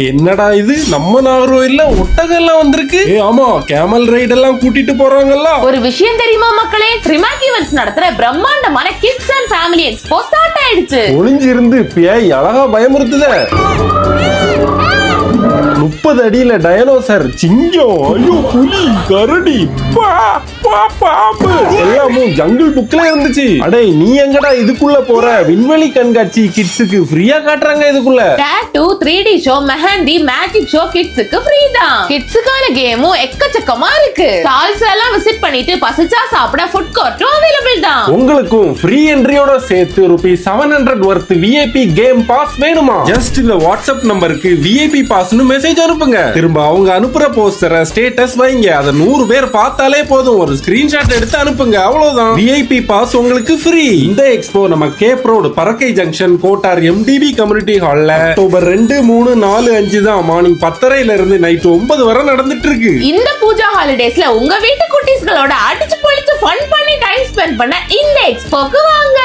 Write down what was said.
என்னடா இது நம்ம நாகர்கோயில்ல ஒட்டகம் எல்லாம் வந்திருக்கு. ஆமா, கேமல் ரைட் எல்லாம் கூட்டிட்டு போறாங்கல்ல. ஒரு விஷயம் தெரியுமா மக்களே, ட்ரிமாக் ஈவென்ட்ஸ் நடத்துற பிரம்மாண்டமான kids and family expo start ஆயிடுச்சு. ஒளிஞ்சிருந்து பேய் அழகா பயமுறுத்துதே. 30 அடியில டயனோசர், சிங்கம், ஐயோ புலி, கரடி, பாம்பு எல்லாமும் ஜங்கிள் புக்ல இருந்துச்சு. அடே நீ எங்கடா இதுக்குள்ள போற? விண்வெளி கண்காட்சி கிட்ஸுக்கு ஃப்ரீயா காட்டுறாங்க. இதுக்குள்ள tattoo, 3D show, mehndi, magic show கிட்ஸுக்கு ஃப்ரீ தான். கிட்ஸுக்கான கேமும் எக்கச்சக்கமா இருக்கு. ஸ்டால்ஸ் எல்லாம் விசிட் பண்ணிட்டு பசிச்சா சாப்பிட ஃபுட் கோர்ட்டும் அவைலபிள் தான். உங்களுக்கும் ஃப்ரீ என்ட்ரியோட சேர்த்து ₹700 வர்த் விஐபி கேம் பாஸ் வேணுமா? ஜஸ்ட் இந்த வாட்ஸ்அப் நம்பருக்கு விஐபி பாஸ்னு மெசேஜ் அனுப்புங்க. திரும்ப அவங்க அனுப்புற போஸ்டரை ஸ்டேட்டஸ் வைங்க. அதை 100 பேர் பார்த்தாலே போதும். ஒரு ஸ்கிரீன்ஷாட் எடுத்து அனுப்புங்க, அவ்வளவுதான். விஐபி பாஸ் உங்களுக்கு ஃப்ரீ. இந்த எக்ஸ்போ நம்ம கேப் ரோடு, பறக்கை ஜங்ஷன், கோட்டார் MDB கம்யூனிட்டி ஹால்ல அக்டோபர் 2, 3, 4, 5 தான் மார்னிங் 10:30 இருந்து நைட் 9 வரை நடந்துட்டு இருக்கு. இந்த பூஜா ஹாலிடேஸ்ல உங்க வீட்டு குட்டீஸ்களோட அடிச்சு பொழிச்சு ஃபன் பண்ணி டைம் ஸ்பெண்ட் பண்ண இந்த எக்ஸ்போக்கு வாங்க.